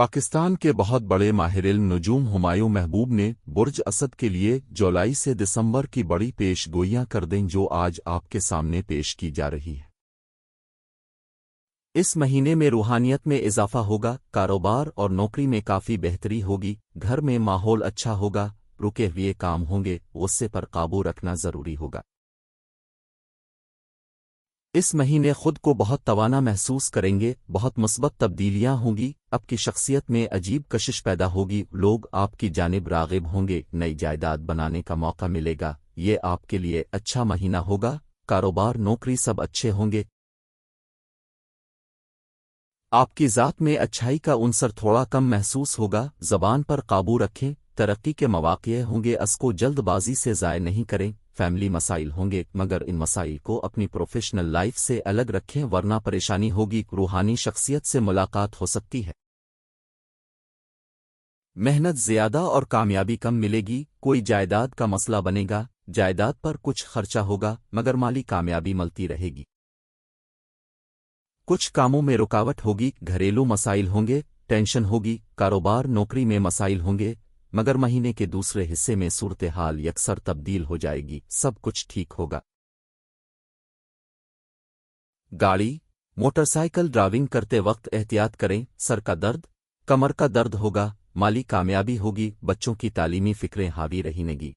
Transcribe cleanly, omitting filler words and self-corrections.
پاکستان کے بہت بڑے ماہر علم نجوم ہمایوں محبوب نے برج اسد کے لیے جولائی سے دسمبر کی بڑی پیش گوئیاں کر دیں جو آج آپ کے سامنے پیش کی جا رہی ہے۔ اس مہینے میں روحانیت میں اضافہ ہوگا، کاروبار اور نوکری میں کافی بہتری ہوگی، گھر میں ماحول اچھا ہوگا، رکے ہوئے کام ہوں گے، غصے پر قابو رکھنا ضروری ہوگا۔ اس مہینے خود کو بہت توانا محسوس کریں گے، بہت مثبت تبدیلیاں ہوں گی، آپ کی شخصیت میں عجیب کشش پیدا ہوگی، لوگ آپ کی جانب راغب ہوں گے، نئی جائیداد بنانے کا موقع ملے گا، یہ آپ کے لیے اچھا مہینہ ہوگا، کاروبار نوکری سب اچھے ہوں گے۔ آپ کی ذات میں اچھائی کا عنصر تھوڑا کم محسوس ہوگا، زبان پر قابو رکھیں، ترقی کے مواقع ہوں گے، اس کو جلد بازی سے ضائع نہیں کریں، فیملی مسائل ہوں گے مگر ان مسائل کو اپنی پروفیشنل لائف سے الگ رکھیں ورنہ پریشانی ہوگی، روحانی شخصیت سے ملاقات ہو سکتی ہے۔ محنت زیادہ اور کامیابی کم ملے گی، کوئی جائیداد کا مسئلہ بنے گا، جائیداد پر کچھ خرچہ ہوگا مگر مالی کامیابی ملتی رہے گی۔ کچھ کاموں میں رکاوٹ ہوگی، گھریلو مسائل ہوں گے، ٹینشن ہوگی، کاروبار نوکری میں مسائل ہوں گے مگر مہینے کے دوسرے حصے میں صورتحال یکسر تبدیل ہو جائے گی، سب کچھ ٹھیک ہوگا۔ گاڑی موٹر سائیکل ڈرائیونگ کرتے وقت احتیاط کریں، سر کا درد، کمر کا درد ہوگا، مالی کامیابی ہوگی، بچوں کی تعلیمی فکریں حاوی رہیں گی۔